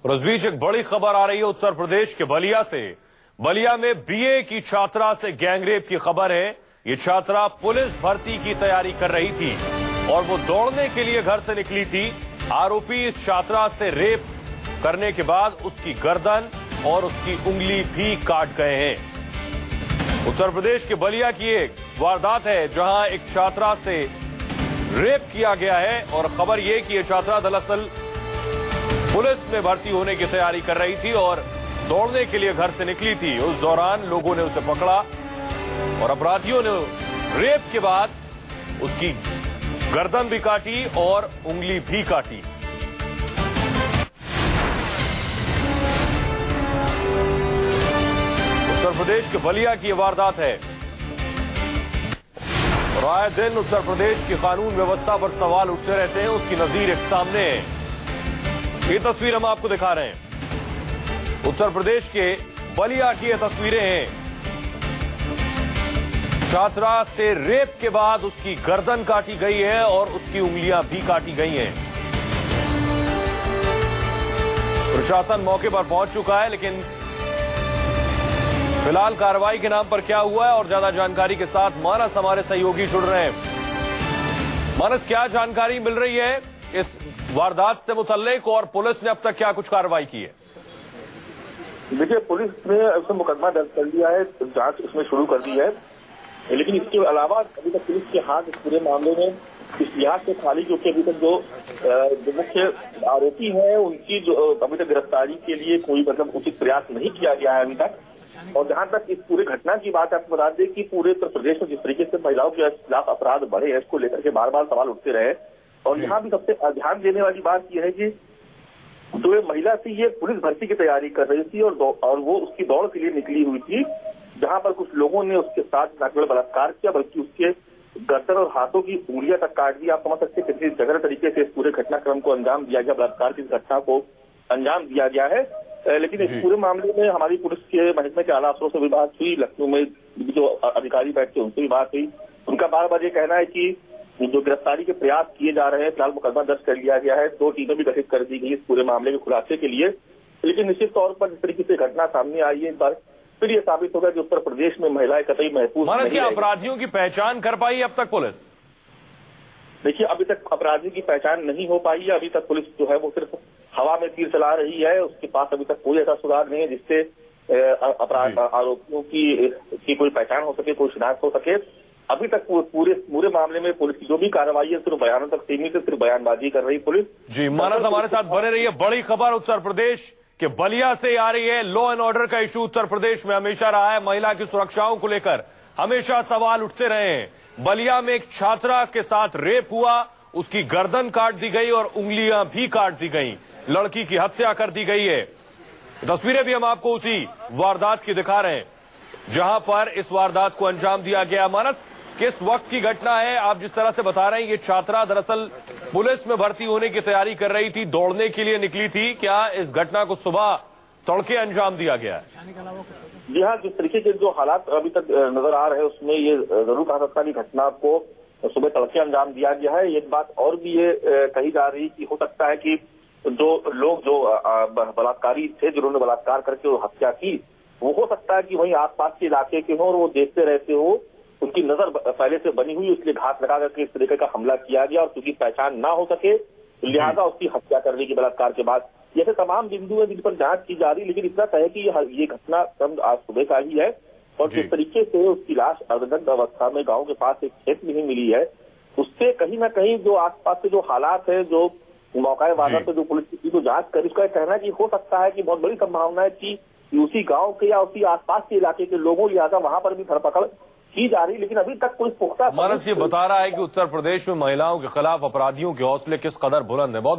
और इस बीच एक बड़ी खबर आ रही है उत्तर प्रदेश के बलिया से। बलिया में बीए की छात्रा से गैंगरेप की खबर है। ये छात्रा पुलिस भर्ती की तैयारी कर रही थी और वो दौड़ने के लिए घर से निकली थी। आरोपी इस छात्रा से रेप करने के बाद उसकी गर्दन और उसकी उंगली भी काट गए हैं। उत्तर प्रदेश के बलिया की एक वारदात है जहां एक छात्रा से रेप किया गया है और खबर यह कि यह छात्रा दरअसल पुलिस में भर्ती होने की तैयारी कर रही थी और दौड़ने के लिए घर से निकली थी। उस दौरान लोगों ने उसे पकड़ा और अपराधियों ने रेप के बाद उसकी गर्दन भी काटी और उंगली भी काटी। उत्तर प्रदेश के बलिया की यह वारदात है और आए दिन उत्तर प्रदेश की कानून व्यवस्था पर सवाल उठते रहते हैं। उसकी नजीर एक सामने है। ये तस्वीर हम आपको दिखा रहे हैं। उत्तर प्रदेश के बलिया की ये तस्वीरें हैं। छात्रा से रेप के बाद उसकी गर्दन काटी गई है और उसकी उंगलियां भी काटी गई हैं। प्रशासन मौके पर पहुंच चुका है, लेकिन फिलहाल कार्रवाई के नाम पर क्या हुआ है और ज्यादा जानकारी के साथ मानस हमारे सहयोगी जुड़ रहे हैं। मानस, क्या जानकारी मिल रही है इस वारदात से मुतल्लिक और पुलिस ने अब तक क्या कुछ कार्रवाई की है? देखिए, पुलिस ने उसमें मुकदमा दर्ज कर लिया है, जांच उसमें शुरू कर दी है, लेकिन इसके अलावा अभी तक पुलिस के हाथ इस पूरे मामले में इस लिहाज से खाली क्योंकि अभी तक जो मुख्य आरोपी हैं उनकी जो अभी तक गिरफ्तारी के लिए कोई उचित प्रयास नहीं किया गया है अभी तक। और जहां तक इस पूरे घटना की बात आपको बता दें कि पूरे उत्तर प्रदेश में जिस तरीके से महिलाओं के खिलाफ अपराध बढ़े हैं, इसको लेकर के बार बार सवाल उठते रहे। और यहाँ भी सबसे ध्यान देने वाली बात यह है कि जो ये महिला थी ये पुलिस भर्ती की तैयारी कर रही थी और वो उसकी दौड़ के लिए निकली हुई थी, जहां पर कुछ लोगों ने उसके साथ न केवल बलात्कार किया बल्कि उसके गर्दन और हाथों की उंगलियां तक काट दी। आप समझ सकते हैं कितनी जघन्य तरीके से इस पूरे घटनाक्रम को अंजाम दिया गया, बलात्कार की घटना को अंजाम दिया गया है। लेकिन इस पूरे मामले में हमारी पुलिस के महकमे के आला अफसरों से भी बात हुई, लखनऊ में जो अधिकारी बैठे उनसे भी बात हुई। उनका बार बार ये कहना है कि जो गिरफ्तारी के प्रयास किए जा रहे हैं, फिलहाल मुकदमा दर्ज कर लिया गया है, 2 टीमें भी गठित कर दी गई इस पूरे मामले के खुलासे के लिए। लेकिन निश्चित तौर पर जिस तरीके से घटना सामने आई है, इस बार फिर यह साबित होगा कि उत्तर प्रदेश में महिलाएं कतई महफूज नहीं। अपराधियों की पहचान कर पाई अब तक पुलिस? देखिए, अभी तक अपराधियों की पहचान नहीं हो पाई है। अभी तक पुलिस जो है वो सिर्फ हवा में तीर चला रही है। उसके पास अभी तक कोई ऐसा सुराग नहीं है जिससे अपराध आरोपियों की कोई पहचान हो सके, कोई शिनाख्त हो सके। अभी तक पूरे मामले में पुलिस की जो भी कार्रवाई है सिर्फ बयानों तक सीमित है, सिर्फ बयानबाजी कर रही पुलिस। जी, मानस हमारे साथ बने रही है। बड़ी खबर उत्तर प्रदेश के बलिया से आ रही है। लॉ एंड ऑर्डर का इशू उत्तर प्रदेश में हमेशा रहा है। महिला की सुरक्षाओं को लेकर हमेशा सवाल उठते रहे हैं। बलिया में एक छात्रा के साथ रेप हुआ, उसकी गर्दन काट दी गई और उंगलियां भी काट दी गई, लड़की की हत्या कर दी गई है। तस्वीरें भी हम आपको उसी वारदात की दिखा रहे हैं जहां पर इस वारदात को अंजाम दिया गया। मानस, किस वक्त की घटना है? आप जिस तरह से बता रहे हैं, ये छात्रा दरअसल पुलिस में भर्ती होने की तैयारी कर रही थी, दौड़ने के लिए निकली थी। क्या इस घटना को सुबह तड़के अंजाम दिया गया है? जी हाँ, जिस तरीके के जो हालात अभी तक नजर आ रहे हैं उसमें ये जरूर कहा सकता है कि घटना को सुबह तड़के अंजाम दिया गया है। एक बात और भी ये कही जा रही कि हो सकता है कि जो लोग जो बलात्कारी थे जिन्होंने बलात्कार करके हत्या की, वो हो सकता है कि वहीं आसपास के इलाके के हों और वो देखते रहते हो, उनकी नजर पहले से बनी हुई, इसलिए घात लगा करके इस तरीके का हमला किया गया और क्योंकि पहचान ना हो सके लिहाजा उसकी हत्या करने की बलात्कार के बाद। जैसे तमाम बिंदु है जिन पर जांच की जा रही, लेकिन इतना तय है कि ये घटना आज सुबह का ही है और जिस तरीके से उसकी लाश अर्धदग्ध अवस्था में गांव के पास एक खेत में ही मिली है, उससे कहीं ना कहीं जो आसपास के जो हालात है, जो मौका वारदात पे जो पुलिस की जो जांच कर, इसका कहना है कि हो सकता है कि बहुत बड़ी संभावना है कि उसी गांव के या उसी आसपास के इलाके के लोगों, लिहाजा वहां पर भी धरपकड़ की जा रही। लेकिन अभी तक कोई पुख्ता मानस ये बता रहा है कि उत्तर प्रदेश में महिलाओं के खिलाफ अपराधियों के हौसले किस कदर बुलंद है। बहुत